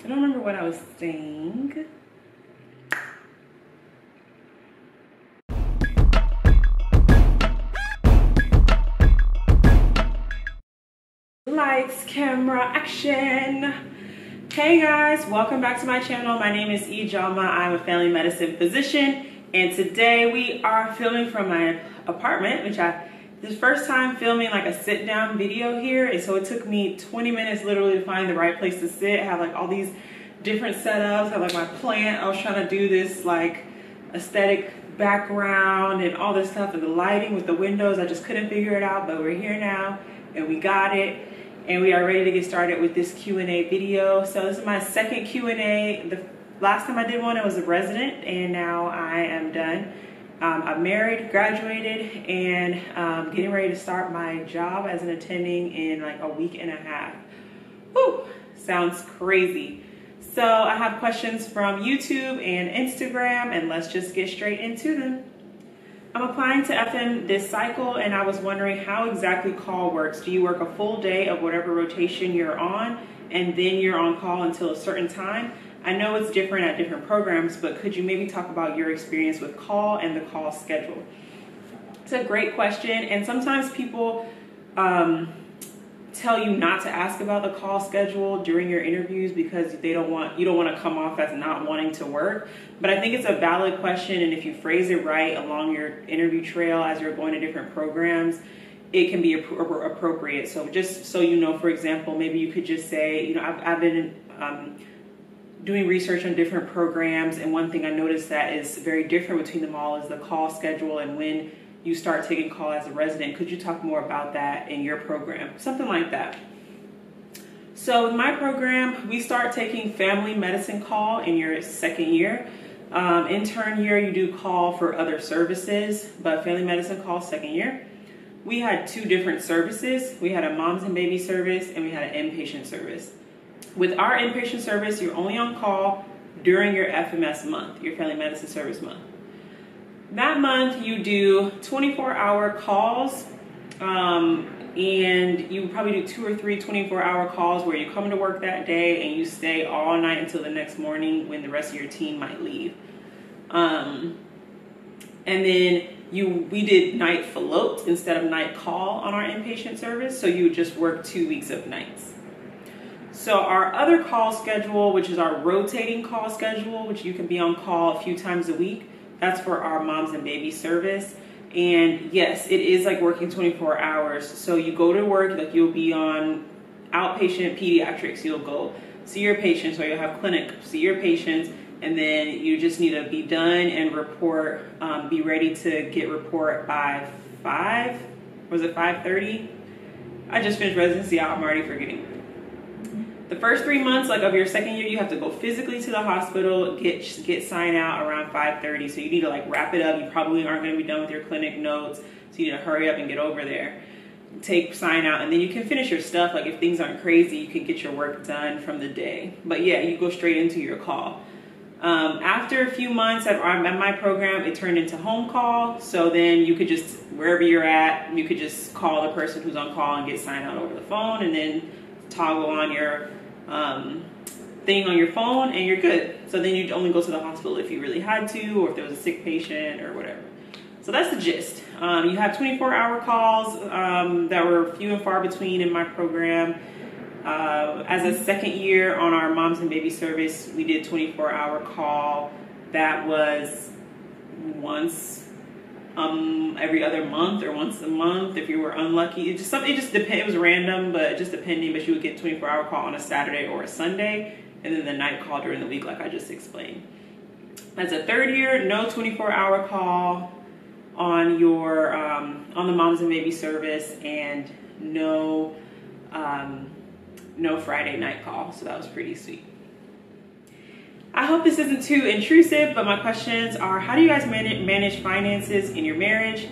I don't remember what I was saying. Lights, camera, action. Hey guys, welcome back to my channel. My name is Ijama. I'm a family medicine physician, and today we are filming from my apartment, which this is the first time filming like a sit down video here, and so it took me 20 minutes literally to find the right place to sit. I have like all these different setups. I have like my plant. I was trying to do this like aesthetic background and all this stuff, and the lighting with the windows, I just couldn't figure it out, but we're here now and we got it. And we are ready to get started with this Q&A video. So this is my second Q&A. The last time I did one, I was a resident, and now I am done. I'm married, graduated, and getting ready to start my job as an attending in like a week and a half. Whew, sounds crazy. So I have questions from YouTube and Instagram, and let's just get straight into them. I'm applying to FM this cycle, and I was wondering how exactly call works. Do you work a full day of whatever rotation you're on, and then you're on call until a certain time? I know it's different at different programs, but could you maybe talk about your experience with call and the call schedule? It's a great question, and sometimes people tell you not to ask about the call schedule during your interviews because you don't want to come off as not wanting to work. But I think it's a valid question, and if you phrase it right along your interview trail as you're going to different programs, it can be appropriate. So just so you know, for example, maybe you could just say, I've been doing research on different programs, and one thing I noticed that is very different between them all is the call schedule and when you start taking call as a resident. Could you talk more about that in your program? Something like that. So in my program, we start taking family medicine call in your second year. Intern year, you do call for other services, but family medicine call second year. We had two different services. We had a moms and baby service, and we had an inpatient service. With our inpatient service, you're only on call during your FMS month, your family medicine service month. That month you do 24-hour calls, and you probably do 2 or 3 24-hour calls where you come to work that day and you stay all night until the next morning when the rest of your team might leave. And then we did night float instead of night call on our inpatient service, so you would just work 2 weeks of nights. So our other call schedule, which is our rotating call schedule, which you can be on call a few times a week, that's for our moms and baby service. And yes, it is like working 24 hours. So you go to work, like you'll be on outpatient pediatrics. You'll go see your patients, or you'll have clinic, see your patients, and then you just need to be done and report, be ready to get report by 5:30? I just finished residency, I'm already forgetting. The first 3 months, like of your second year, you have to go physically to the hospital, get sign out around 5:30. So you need to like wrap it up. You probably aren't going to be done with your clinic notes, so you need to hurry up and get over there. Take sign out, and then you can finish your stuff. Like if things aren't crazy, you can get your work done from the day. But yeah, you go straight into your call. After a few months at my program, it turned into home call. So then you could just, wherever you're at, you could just call the person who's on call and get sign out over the phone, and then toggle on your thing on your phone, and you're good. So then you'd only go to the hospital if you really had to, or if there was a sick patient or whatever. So that's the gist. You have 24-hour calls that were few and far between in my program. As a second year on our moms and baby service, we did 24-hour call. That was once every other month or once a month if you were unlucky. It just depended. It was random, but just depending. But you would get 24-hour call on a Saturday or a Sunday, and then the night call during the week, like I just explained. As a third year, no 24-hour call on your on the moms and baby service, and no Friday night call. So that was pretty sweet. I hope this isn't too intrusive, but my questions are, how do you guys manage finances in your marriage?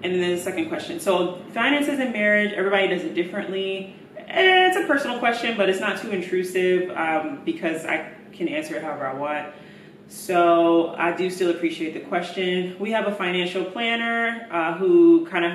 And then the second question. So finances in marriage, everybody does it differently. It's a personal question, but it's not too intrusive because I can answer it however I want. So I do still appreciate the question. We have a financial planner who kind of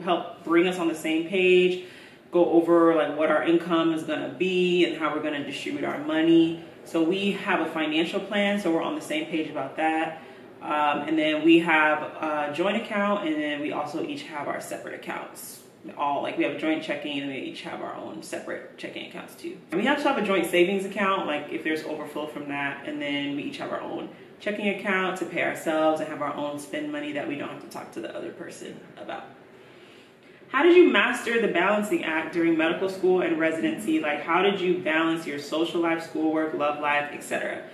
help bring us on the same page. go over like what our income is going to be and how we're going to distribute our money. So we have a financial plan, so we're on the same page about that. And then we have a joint account, and then we also each have our separate accounts. All like we have a joint checking, and we each have our own separate checking accounts too. And we have to have a joint savings account, like if there's overflow from that, and then we each have our own checking account to pay ourselves and have our own spend money that we don't have to talk to the other person about. How did you master the balancing act during medical school and residency? Like, how did you balance your social life, schoolwork, love life, etc.?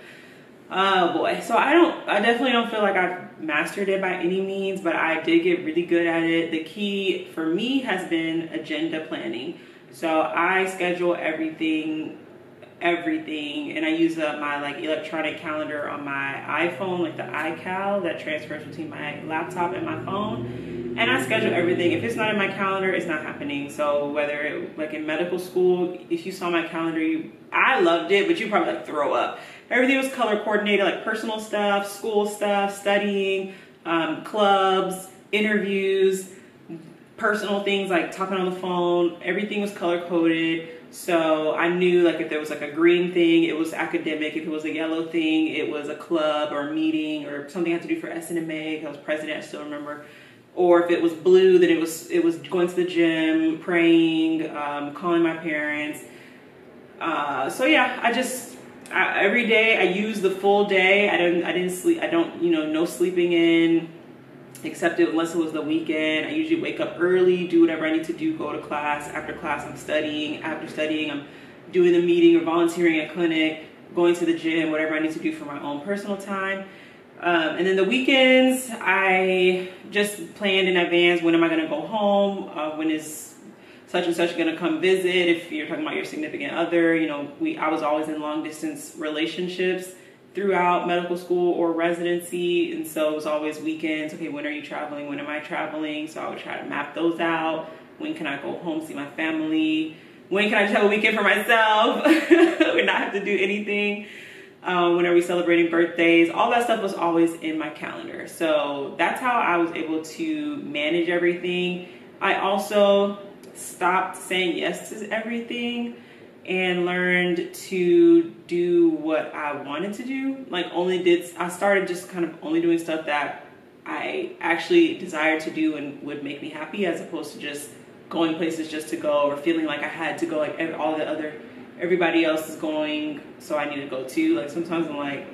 Oh boy. So I definitely don't feel like I've mastered it by any means, but I did get really good at it. The key for me has been agenda planning. So I schedule everything, and I use my like electronic calendar on my iPhone, like the iCal that transfers between my laptop and my phone. And I schedule everything. If it's not in my calendar, it's not happening. So whether it, like in medical school, if you saw my calendar, I loved it, but you probably like throw up. Everything was color coordinated, like personal stuff, school stuff, studying, clubs, interviews, personal things like talking on the phone. Everything was color coded. So I knew like if there was like a green thing, it was academic. If it was a yellow thing, it was a club or a meeting or something I had to do for SNMA. I was president, I still remember. Or if it was blue, then it was going to the gym, praying, calling my parents. So yeah, every day I use the full day. I didn't sleep. I don't, no sleeping in, except unless it was the weekend. I usually wake up early, do whatever I need to do, go to class. After class, I'm studying. After studying, I'm doing the meeting or volunteering at clinic, going to the gym, whatever I need to do for my own personal time. And then the weekends, I just planned in advance, when am I going to go home? When is such and such going to come visit? If you're talking about your significant other, I was always in long distance relationships throughout medical school or residency. And so it was always weekends. Okay, when are you traveling? When am I traveling? So I would try to map those out. When can I go home, see my family? When can I just have a weekend for myself and not have to do anything? When are we celebrating birthdays? All that stuff was always in my calendar. So that's how I was able to manage everything. I also stopped saying yes to everything and learned to do what I wanted to do. I started just kind of only doing stuff that I actually desired to do and would make me happy, as opposed to just going places just to go or feeling like I had to go, like everybody else is going, so I need to go too. Like sometimes I'm like,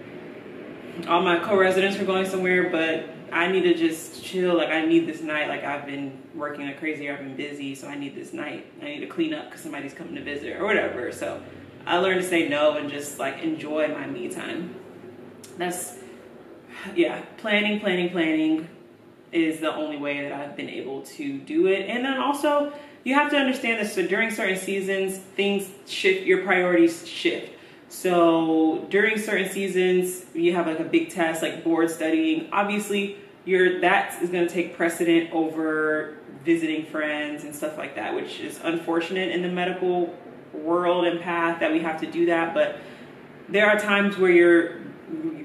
all my co-residents are going somewhere, but I need to just chill. Like I need this night. Like I've been working like crazy, I've been busy, so I need this night. I need to clean up because somebody's coming to visit or whatever. So I learned to say no and just like enjoy my me time. Planning is the only way that I've been able to do it. And then also, you have to understand this. So during certain seasons, things shift, your priorities shift. So during certain seasons, you have like a big test, like board studying. Obviously, that is going to take precedent over visiting friends and stuff like that, which is unfortunate in the medical world and path that we have to do that. But there are times where your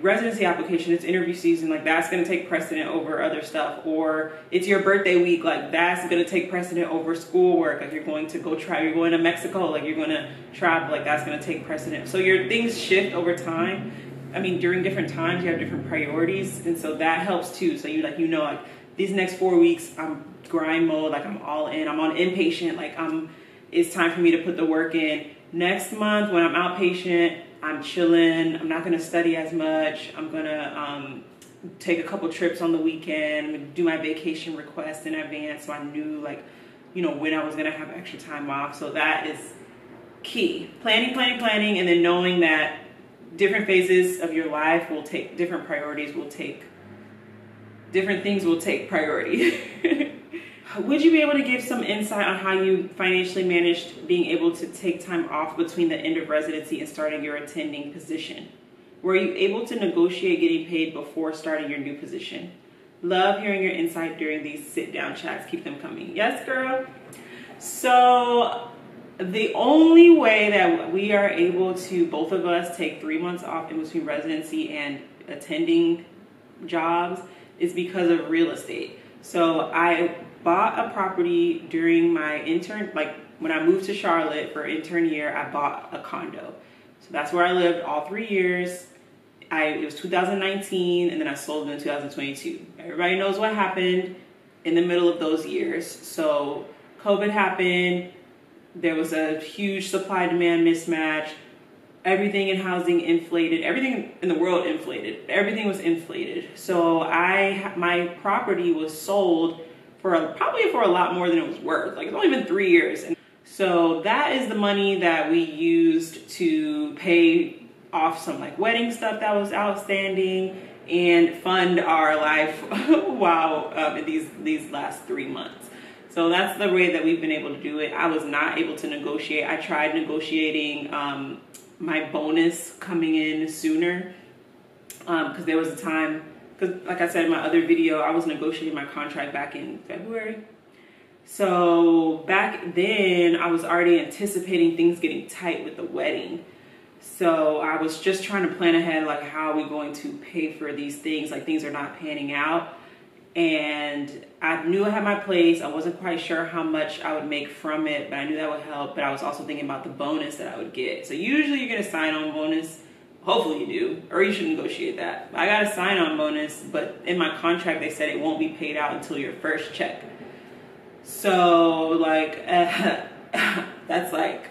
residency application, it's interview season, like that's going to take precedent over other stuff. Or it's your birthday week, like that's going to take precedent over schoolwork. Like you're going to you're going to Mexico, like you're going to travel, like that's going to take precedent. So your things shift over time. I mean, during different times, you have different priorities. And so that helps too. So like these next 4 weeks, I'm grind mode, like I'm all in, I'm on inpatient, like it's time for me to put the work in. Next month when I'm outpatient, I'm chilling. I'm not going to study as much. I'm going to take a couple trips on the weekend. I'm going to do my vacation request in advance, so I knew when I was going to have extra time off. So that is key. Planning, and then knowing that different phases of your life will take different priorities, different things will take priority. Would you be able to give some insight on how you financially managed being able to take time off between the end of residency and starting your attending position? Were you able to negotiate getting paid before starting your new position? Love hearing your insight during these sit-down chats. Keep them coming. Yes, girl. So the only way that we are able to, both of us, take 3 months off in between residency and attending jobs is because of real estate. So I bought a property during my when I moved to Charlotte for intern year, I bought a condo. So that's where I lived all 3 years. It was 2019, and then I sold it in 2022. Everybody knows what happened in the middle of those years. So COVID happened. There was a huge supply-demand mismatch. Everything in housing inflated. Everything in the world inflated. Everything was inflated. So my property was sold probably for a lot more than it was worth. Like, it's only been 3 years. And so that is the money that we used to pay off some like wedding stuff that was outstanding and fund our life while in these last 3 months. So that's the way that we've been able to do it. I was not able to negotiate. I tried negotiating my bonus coming in sooner because there was a time, because like I said in my other video, I was negotiating my contract back in February. So back then I was already anticipating things getting tight with the wedding. So I was just trying to plan ahead, like, how are we going to pay for these things? Like, things are not panning out. And I knew I had my place. I wasn't quite sure how much I would make from it, but I knew that would help. But I was also thinking about the bonus that I would get. So usually you get a sign-on bonus. Hopefully you do, or you should negotiate that. I got a sign-on bonus, but in my contract they said it won't be paid out until your first check. So like, that's like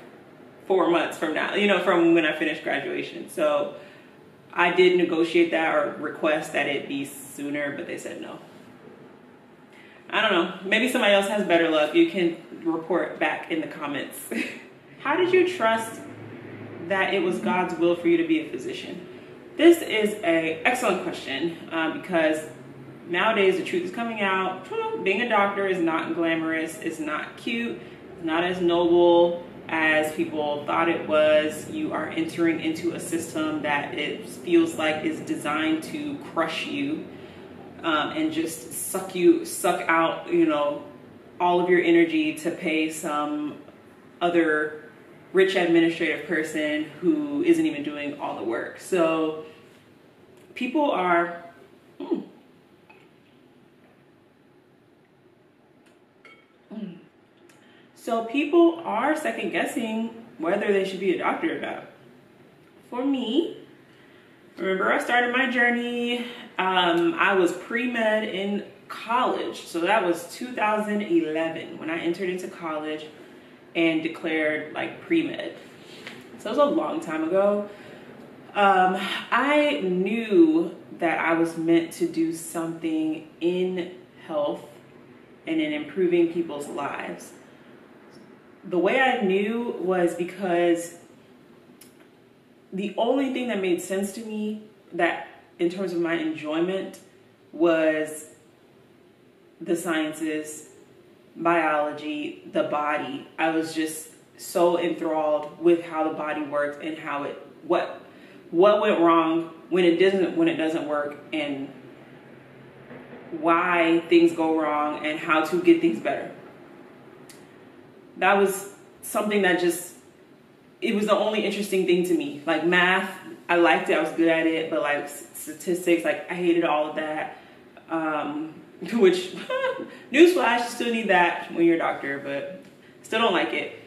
4 months from now, you know, from when I finished graduation. So I did negotiate that or request that it be sooner, but they said no. I don't know. Maybe somebody else has better luck. You can report back in the comments. How did you trust that it was God's will for you to be a physician? This is an excellent question because nowadays the truth is coming out. Being a doctor is not glamorous. It's not cute. It's not as noble as people thought it was. You are entering into a system that it feels like is designed to crush you and just suck out, you know, all of your energy to pay some other rich administrative person who isn't even doing all the work. So people are So people are second guessing whether they should be a doctor or not. For me, remember I started my journey, I was pre-med in college. So that was 2011 when I entered into college and declared like pre-med. So it was a long time ago. I knew that I was meant to do something in health and in improving people's lives. The way I knew was because the only thing that made sense to me that in terms of my enjoyment was the sciences, biology, the body. I was just so enthralled with how the body works and how what went wrong when it doesn't work, and why things go wrong and how to get things better. That was something that it was the only interesting thing to me. Like math, I liked it, I was good at it, but like statistics, like I hated all of that. Which, newsflash, you still need that when you're a doctor, but still don't like it.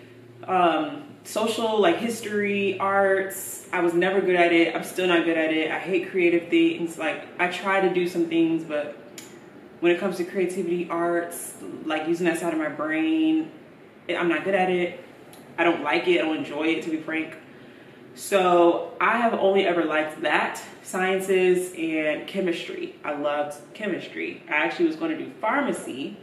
Social, like history, arts, I was never good at it. I'm still not good at it. I hate creative things. Like I try to do some things, but when it comes to creativity, arts, like using that side of my brain, I'm not good at it. I don't like it. I don't enjoy it, to be frank. So I have only ever liked that, sciences and chemistry. I loved chemistry. I actually was going to do pharmacy,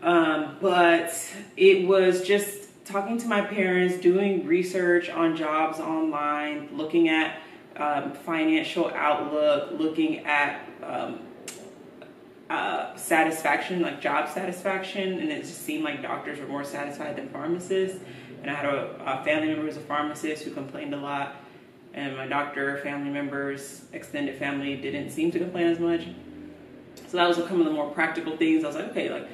but it was just talking to my parents, doing research on jobs online, looking at financial outlook, looking at satisfaction, like job satisfaction, and it just seemed like doctors were more satisfied than pharmacists. And I had a family member who was a pharmacist who complained a lot, and my doctor family members, extended family, didn't seem to complain as much. So that was some of the more practical things. I was like, okay, like,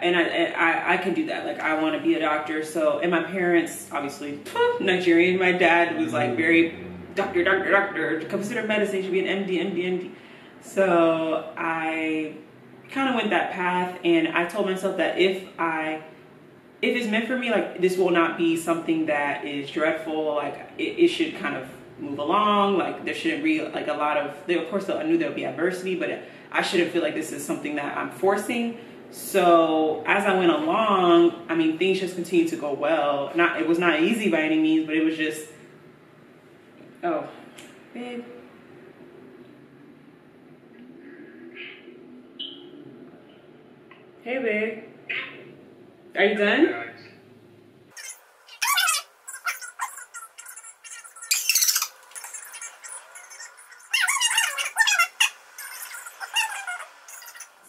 and I can do that. Like, I want to be a doctor. So, and my parents, obviously Nigerian. My dad was like very doctor. Consider medicine, you should be an MD. So I kind of went that path, and I told myself that if I if it's meant for me, like this will not be something that is dreadful. Like it should kind of move along. Like there shouldn't be like a lot of, of course I knew there would be adversity, but I shouldn't feel like this is something that I'm forcing. So as I went along, I mean, things just continued to go well. It was not easy by any means, but it was just, oh, babe. Hey, babe. Are you done?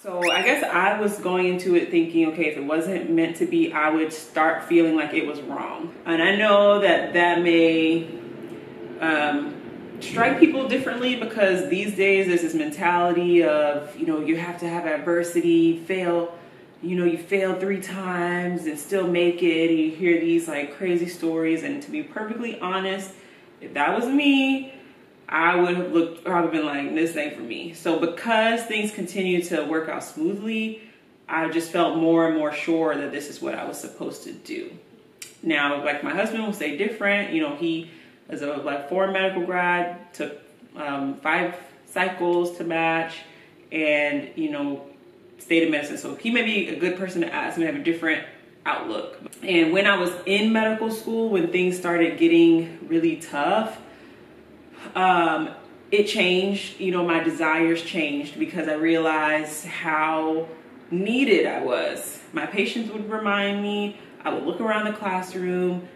So I guess I was going into it thinking, okay, if it wasn't meant to be, I would start feeling like it was wrong. And I know that that may strike people differently, because these days there's this mentality of, you know, you have to have adversity, fail, you know, you failed 3 times and still make it. And you hear these like crazy stories. And to be perfectly honest, if that was me, I would have looked, or I would have been like, this ain't for me. So because things continue to work out smoothly, I just felt more and more sure that this is what I was supposed to do. Now, like my husband will say different. You know, he is a like 4 medical grad, took 5 cycles to match, and, you know, stayed in medicine. So he may be a good person to ask, may have a different outlook. And when I was in medical school, when things started getting really tough, it changed. You know, my desires changed, because I realized how needed I was. My patients would remind me. I would look around the classroom.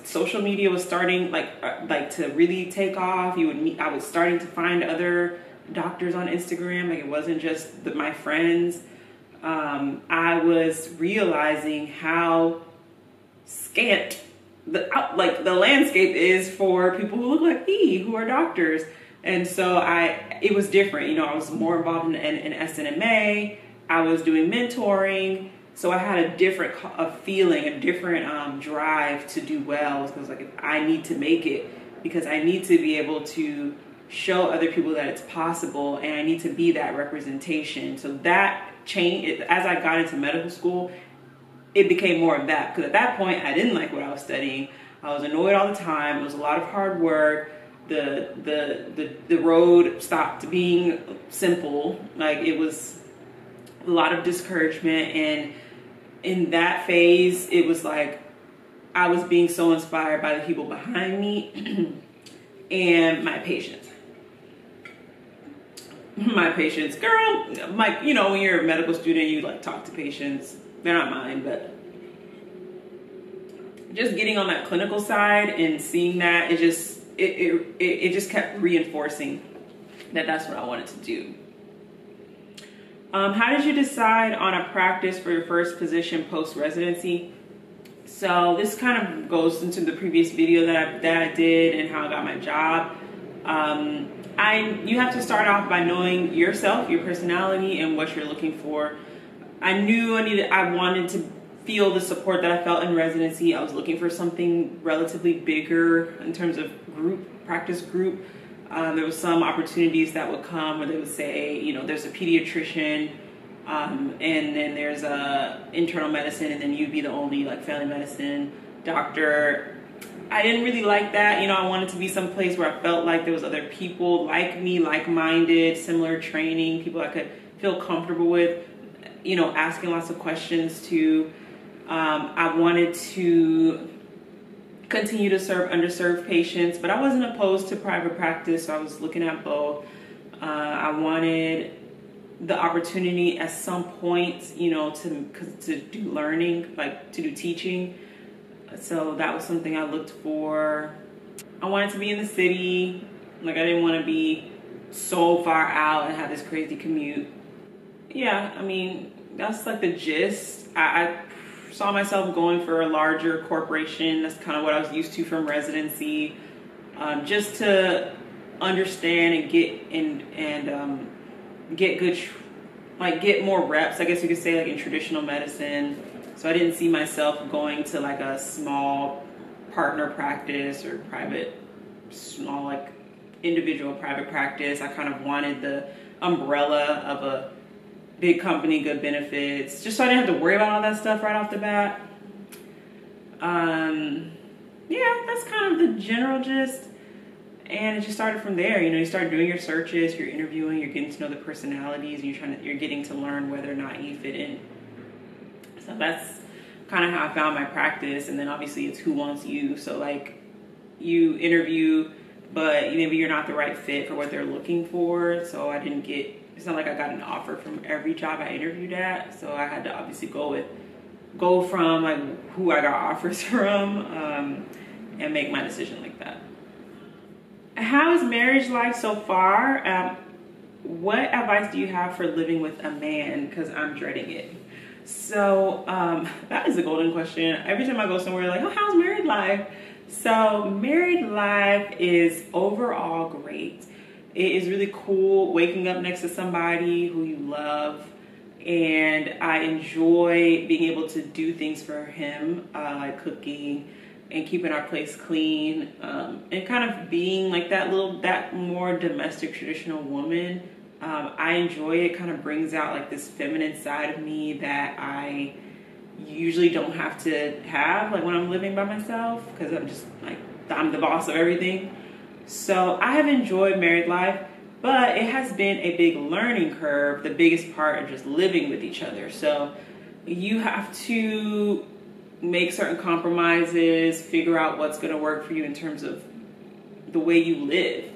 Social media was starting like to really take off. I was starting to find other doctors on Instagram. Like it wasn't just my friends. I was realizing how scant the landscape is for people who look like me, who are doctors. And so it was different. You know, I was more involved in SNMA. I was doing mentoring. So I had a different feeling, a different drive to do well. It was like, I need to make it, because I need to be able to show other people that it's possible, and I need to be that representation. So that changed. As I got into medical school, it became more of that, because at that point I didn't like what I was studying. I was annoyed all the time. It was a lot of hard work. The road stopped being simple. Like it was a lot of discouragement. And in that phase, it was like I was being so inspired by the people behind me and my patients. My patients, girl, like, you know, when you're a medical student, you like talk to patients. They're not mine, but just getting on that clinical side and seeing that, it just kept reinforcing that that's what I wanted to do. How did you decide on a practice for your first position post-residency? So this kind of goes into the previous video that I did and how I got my job. You have to start off by knowing yourself, your personality, and what you're looking for. I knew I wanted to feel the support that I felt in residency. I was looking for something relatively bigger in terms of practice group. There was some opportunities that would come where they would say, you know, there's a pediatrician, and then there's a internal medicine, and then you'd be the only like family medicine doctor. I didn't really like that. You know, I wanted to be someplace where I felt like there was other people like me, like-minded, similar training, people I could feel comfortable with, you know, asking lots of questions to. I wanted to continue to serve underserved patients, but I wasn't opposed to private practice, so I was looking at both. I wanted the opportunity at some point, you know, to do learning, like to do teaching. So that was something I looked for. I wanted to be in the city. Like I didn't want to be so far out and have this crazy commute. Yeah, I mean, that's like the gist. I saw myself going for a larger corporation. That's kind of what I was used to from residency. Just to understand and get more reps, I guess you could say, like in traditional medicine. So I didn't see myself going to like a small partner practice or small like individual private practice. I kind of wanted the umbrella of a big company, good benefits, just so I didn't have to worry about all that stuff right off the bat. Yeah, that's kind of the general gist. And it just started from there. You know, you start doing your searches, you're interviewing, you're getting to know the personalities, and you're getting to learn whether or not you fit in. So that's kind of how I found my practice. And then obviously it's who wants you. So like you interview, but maybe you're not the right fit for what they're looking for. So it's not like I got an offer from every job I interviewed at. So I had to obviously go from like who I got offers from, and make my decision like that. How is marriage life so far? What advice do you have for living with a man? Because I'm dreading it. So that is a golden question. Every time I go somewhere, like, oh, how's married life? So married life is overall great. It is really cool waking up next to somebody who you love. And I enjoy being able to do things for him, like cooking and keeping our place clean, and kind of being like that more domestic traditional woman. I enjoy it. Kind of brings out like this feminine side of me that I usually don't have to have like when I'm living by myself, because I'm the boss of everything. So I have enjoyed married life, but it has been a big learning curve, the biggest part of just living with each other. So you have to make certain compromises, figure out what's going to work for you in terms of the way you live.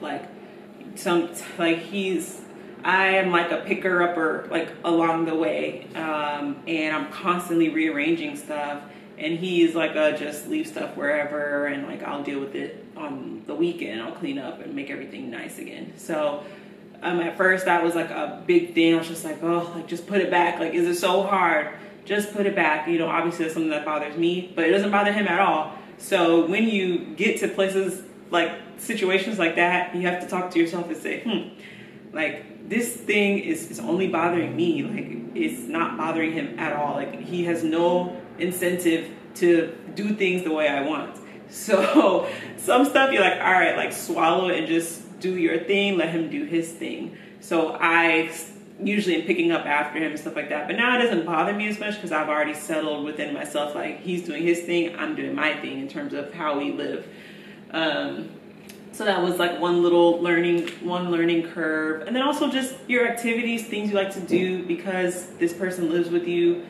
I am like a picker upper, like along the way, and I'm constantly rearranging stuff, and he's like just leave stuff wherever, and like I'll deal with it on the weekend. I'll clean up and make everything nice again. So at first that was like a big thing. I was just like, oh, like just put it back. Like, is it so hard? Just put it back. You know, obviously that's something that bothers me, but it doesn't bother him at all. So when you get to places like situations like that, you have to talk to yourself and say, like this thing is only bothering me. Like it's not bothering him at all. Like he has no incentive to do things the way I want. So some stuff you're like, all right, like swallow it and just do your thing. Let him do his thing. So I usually am picking up after him and stuff like that. But now it doesn't bother me as much because I've already settled within myself. Like he's doing his thing, I'm doing my thing in terms of how we live. So that was like one learning curve. And then also just your activities, things you like to do because this person lives with you.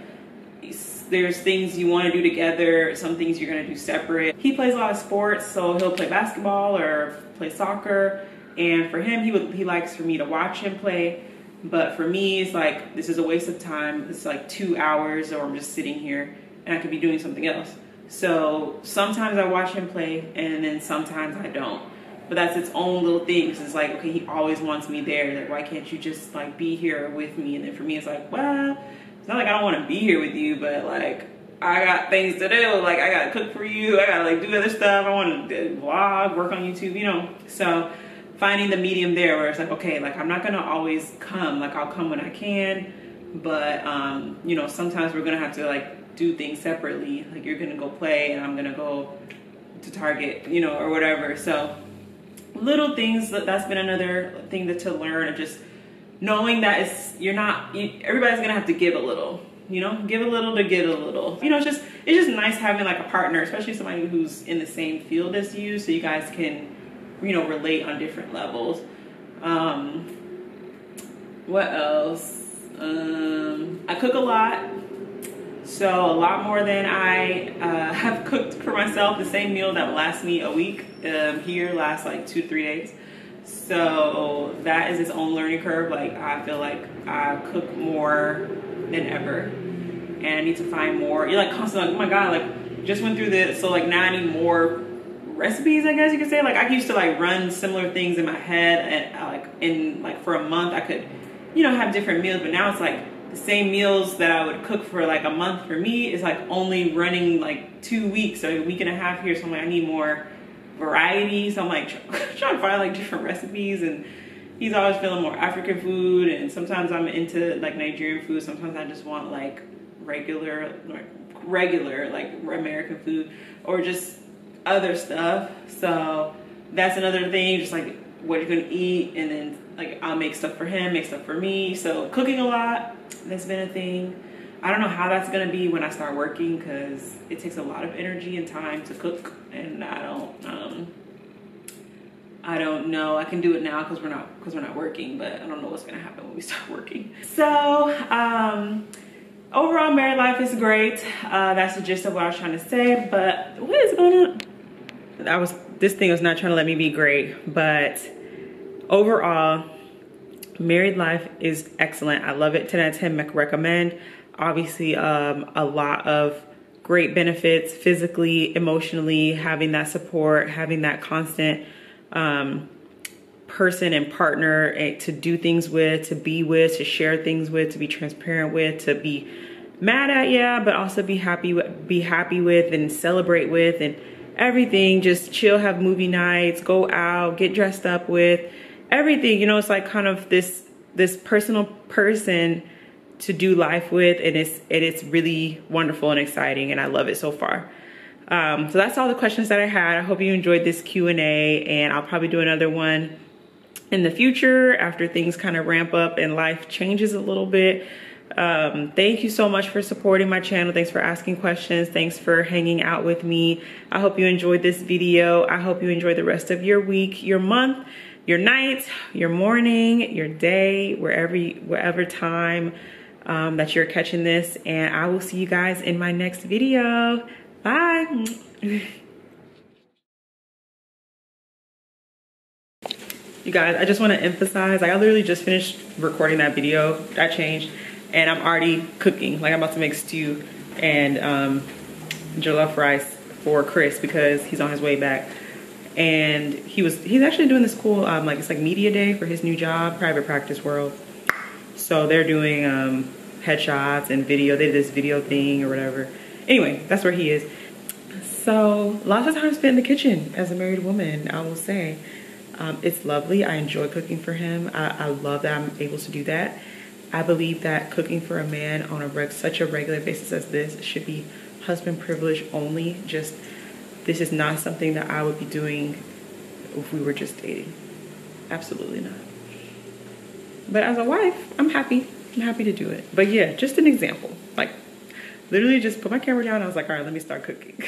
There's things you want to do together, some things you're going to do separate. He plays a lot of sports, so he'll play basketball or play soccer. And for him, he likes for me to watch him play. But for me, it's like, this is a waste of time. It's like 2 hours or I'm just sitting here and I could be doing something else. So sometimes I watch him play and then sometimes I don't. But that's its own little thing. Cause it's like, okay, he always wants me there. Like, why can't you just like be here with me? And then for me, it's like, well, it's not like I don't want to be here with you, but like, I got things to do. Like, I got to cook for you. I got to like do other stuff. I want to vlog, work on YouTube, you know? So finding the medium there where it's like, okay, like I'm not going to always come. Like I'll come when I can. But, you know, sometimes we're going to have to like do things separately. Like you're going to go play and I'm going to go to Target, you know, or whatever. So little things, that's been another thing to learn, and just knowing that everybody's going to have to give a little. You know, give a little to get a little. You know, it's just nice having like a partner, especially somebody who's in the same field as you, so you guys can, you know, relate on different levels. What else? I cook a lot, so a lot more than I have cooked for myself. The same meal that will last me a week here lasts like 2 to 3 days. So that is its own learning curve. Like I feel like I cook more than ever, and I need to find more. You're like constantly like, oh my god, like just went through this, so like now I need more recipes, I guess you could say. Like I used to like run similar things in my head, and for a month I could, you know, have different meals, but now it's like the same meals that I would cook for like a month for me is like only running like 2 weeks, so a week and a half here. So I'm like, I need more variety. So I'm like trying to find like different recipes, and he's always feeling more African food, and sometimes I'm into like Nigerian food. Sometimes I just want like regular like American food or just other stuff. So that's another thing, just like what you're gonna eat, and then like I'll make stuff for him, make stuff for me. So cooking a lot, that's been a thing. I don't know how that's gonna be when I start working, because it takes a lot of energy and time to cook, and I don't know. I can do it now because we're not working, but I don't know what's gonna happen when we start working. So overall, married life is great. That's the gist of what I was trying to say. But what is going on? This thing was not trying to let me be great, but overall, married life is excellent. I love it. 10 out of 10 recommend. Obviously, a lot of great benefits physically, emotionally, having that support, having that constant person and partner to do things with, to be with, to share things with, to be transparent with, to be mad at, yeah, but also be happy with and celebrate with, and everything. Just chill, have movie nights, go out, get dressed up with, everything. You know, it's like kind of this personal person to do life with, and it's really wonderful and exciting, and I love it so far. So that's all the questions that I had. I hope you enjoyed this Q&A, and I'll probably do another one in the future after things kind of ramp up and life changes a little bit. Thank you so much for supporting my channel. Thanks for asking questions. Thanks for hanging out with me. I hope you enjoyed this video. I hope you enjoy the rest of your week, your month, your night, your morning, your day, wherever time that you're catching this. And I will see you guys in my next video. Bye. You guys, I just want to emphasize, like, I literally just finished recording that video. I changed, and I'm already cooking. Like, I'm about to make stew and jollof rice for Chris because he's on his way back. And he's actually doing this cool, it's like media day for his new job, private practice world. So they're doing headshots and video. They did this video thing or whatever. Anyway, that's where he is. So lots of time spent in the kitchen as a married woman, I will say. It's lovely. I enjoy cooking for him. I love that I'm able to do that. I believe that cooking for a man on such a regular basis as this should be husband privilege only. This is not something that I would be doing if we were just dating. Absolutely not. But as a wife, I'm happy. I'm happy to do it. But yeah, just an example. Like, literally just put my camera down. I was like, all right, let me start cooking.